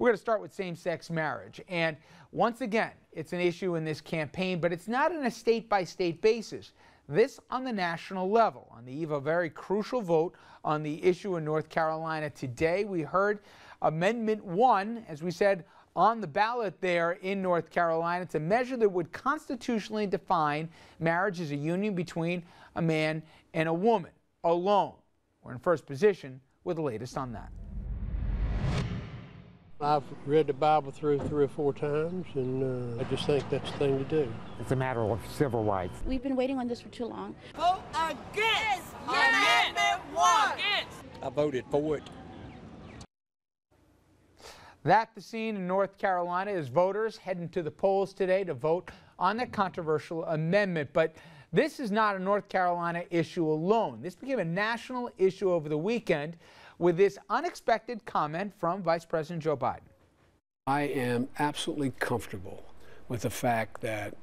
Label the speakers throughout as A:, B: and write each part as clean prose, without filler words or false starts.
A: We're going to start with same-sex marriage. And once again, it's an issue in this campaign, but it's not on a state-by-state basis. This on the national level. On the eve of a very crucial vote on the issue in North Carolina today, we heard Amendment 1, as we said, on the ballot there in North Carolina. It's a measure that would constitutionally define marriage as a union between a man and a woman alone. We're in first position with the latest on that.
B: I've read the Bible through 3 or 4 times, and I just think that's the thing to do.
C: It's a matter of civil rights.
D: We've been waiting on this for too long.
E: Vote against Amendment 1.
F: I voted for it.
A: That's the scene in North Carolina as voters heading to the polls today to vote on that controversial amendment. But this is not a North Carolina issue alone. This became a national issue over the weekend with this unexpected comment from Vice President Joe Biden.
B: I am absolutely comfortable with the fact that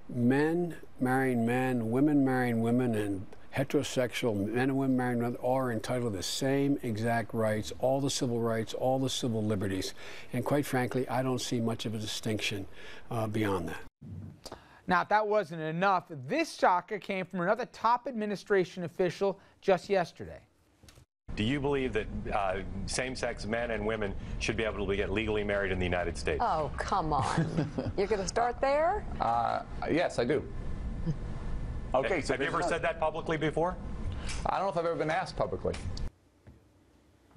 B: men marrying men, women marrying women, and heterosexual men and women marrying women are entitled to the same exact rights, all the civil rights, all the civil liberties. And quite frankly, I don't see much of a distinction beyond that.
A: Now, if that wasn't enough, this shocker came from another top administration official just yesterday.
G: Do you believe that same-sex men and women should be able to get legally married in the United States?
H: Oh, come on. You're going to start there?
I: Yes, I do. Okay, so
G: have you ever said that publicly before?
I: I don't know if I've ever been asked publicly.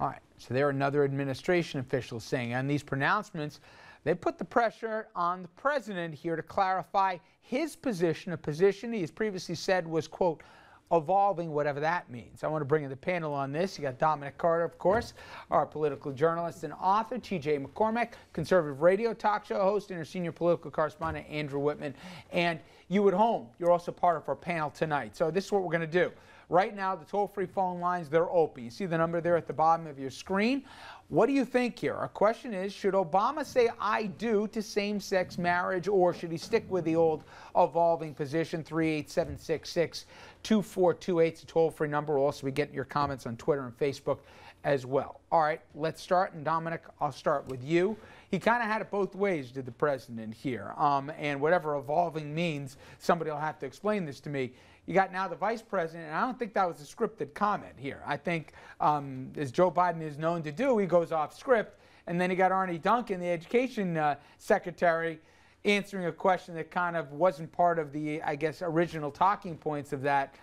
A: All right, so there are another administration official saying on these pronouncements, they put the pressure on the president here to clarify his position, a position he has previously said was, quote, evolving, whatever that means. I want to bring in the panel on this. You got Dominic Carter, of course, our political journalist and author, T.J. McCormack, conservative radio talk show host, and our senior political correspondent, Andrew Whitman. And you at home, you're also part of our panel tonight. So this is what we're going to do. Right now, the toll-free phone lines, they're open. You see the number there at the bottom of your screen. What do you think here? Our question is, should Obama say I do to same-sex marriage, or should he stick with the old evolving position? 38766-2428 is a toll-free number. We'll also be getting your comments on Twitter and Facebook as well. All right, let's start. And Dominic, I'll start with you. He kind of had it both ways, did the president here. And whatever evolving means, somebody will have to explain this to me. You got now the vice president, and I don't think that was a scripted comment here. I think, as Joe Biden is known to do, he goes off script. And then you got Arne Duncan, the education secretary, answering a question that kind of wasn't part of the, I guess, original talking points of that.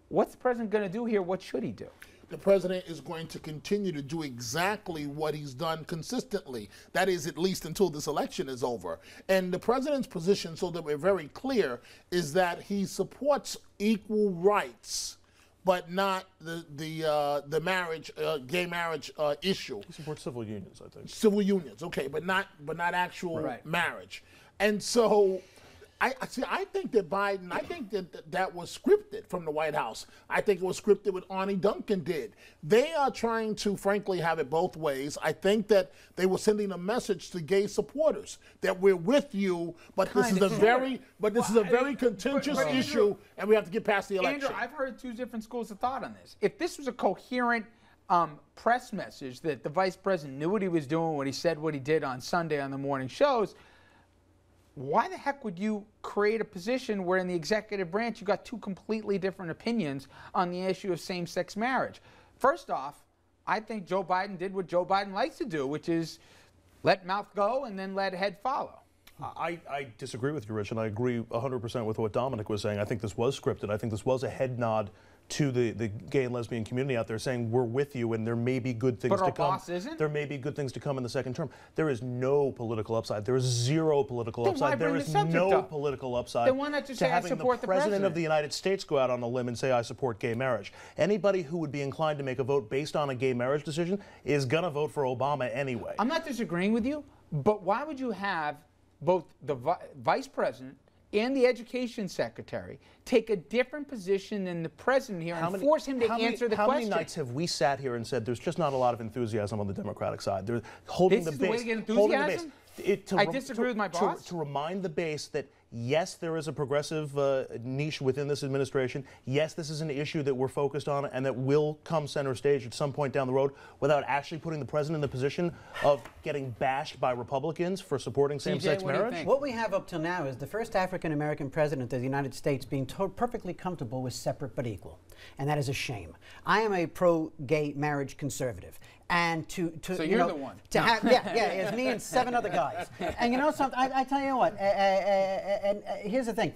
A: What's the president going to do here? What should he do?
J: The president is going to continue to do exactly what he's done consistently. That is, at least until this election is over. And the president's position, so that we're very clear, is that he supports equal rights, but not the marriage, gay marriage issue.
K: He supports civil unions, I think.
J: Civil unions, okay, but not actual marriage. And so I think that Biden, that was scripted from the White House. I think it was scripted what Arne Duncan did. They are trying to, frankly, have it both ways. I think that they were sending a message to gay supporters that we're with you, but this is a very contentious issue, and we have to get past the election.
A: Andrew, I've heard 2 different schools of thought on this. If this was a coherent press message that the vice president knew what he was doing when he said what he did on Sunday on the morning shows, why the heck would you create a position where in the executive branch you got 2 completely different opinions on the issue of same-sex marriage? First off, I think Joe Biden did what Joe Biden likes to do, which is let mouth go and then let head follow.
K: I disagree with you, Rich, and I agree 100% with what Dominic was saying. I think this was scripted. I think this was a head nod to the gay and lesbian community out there saying we're with you and there may be good things to come. But our boss isn't? There may be good things to come in the second term. There is no political upside. There is zero political upside. There is no political upside to having the president of the United States go out on a limb and say I support gay marriage. Anybody who would be inclined to make a vote based on a gay marriage decision is going to vote for Obama anyway.
A: I'm not disagreeing with you, but why would you have both the vice president and the education secretary take a different position than the president here and force him to answer the question?
K: How many nights have we sat here and said there's just not a lot of enthusiasm on the Democratic side? They're holding the base.
A: This is the way to get enthusiasm? I disagree with my boss.
K: To remind the base that yes, there is a progressive niche within this administration. Yes, this is an issue that we're focused on and that will come center stage at some point down the road without actually putting the president in the position of getting bashed by Republicans for supporting same-sex marriage?
D: What we have up till now is the first African-American president of the United States being perfectly comfortable with separate but equal. And that is a shame. I am a pro-gay marriage conservative. And
A: so you're the one.
D: It's me and 7 other guys. And you know something? I tell you what. And here's the thing.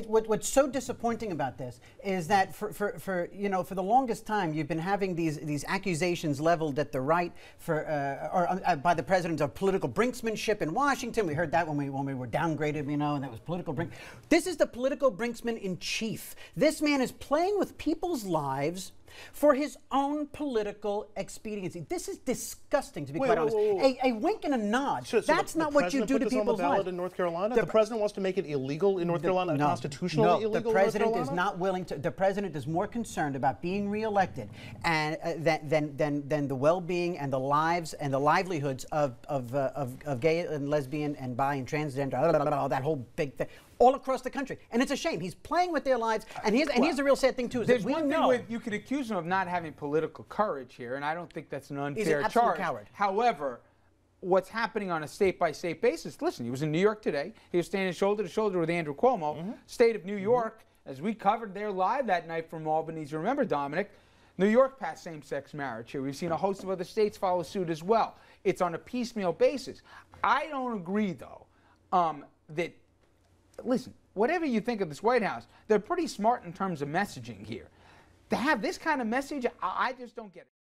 D: What's so disappointing about this is that for the longest time you've been having these accusations leveled at the right by the president of political brinksmanship in Washington. We heard that when we were downgraded, and that was political brink. This is the political brinksman in chief. This man is playing with people's lives for his own political expediency. This is disgusting, to be quite honest. A wink and a nod.
K: So
D: that's not what you do to people's lives.
K: In North Carolina? The president wants to make it illegal in North Carolina, constitutionally illegal in North Carolina?
D: No, the president is not willing to. The president is more concerned about being reelected and than the well-being and the lives and the livelihoods of gay and lesbian and bi and transgender, that whole big thing, all across the country. And it's a shame. He's playing with their lives. And here's the real sad thing, too, is
A: there's
D: that we
A: one
D: know.
A: thing you could accuse him of not having political courage here, and I don't think that's an unfair
D: He's an absolute
A: charge.
D: coward.
A: However, what's happening on a state-by-state basis, listen, he was in New York today. He was standing shoulder to shoulder with Andrew Cuomo. State of New York, as we covered there live that night from Albany, you remember, Dominic, New York passed same-sex marriage here. We've seen a host of other states follow suit as well. It's on a piecemeal basis. I don't agree, though, that, listen, whatever you think of this White House, they're pretty smart in terms of messaging here. To have this kind of message, I just don't get it.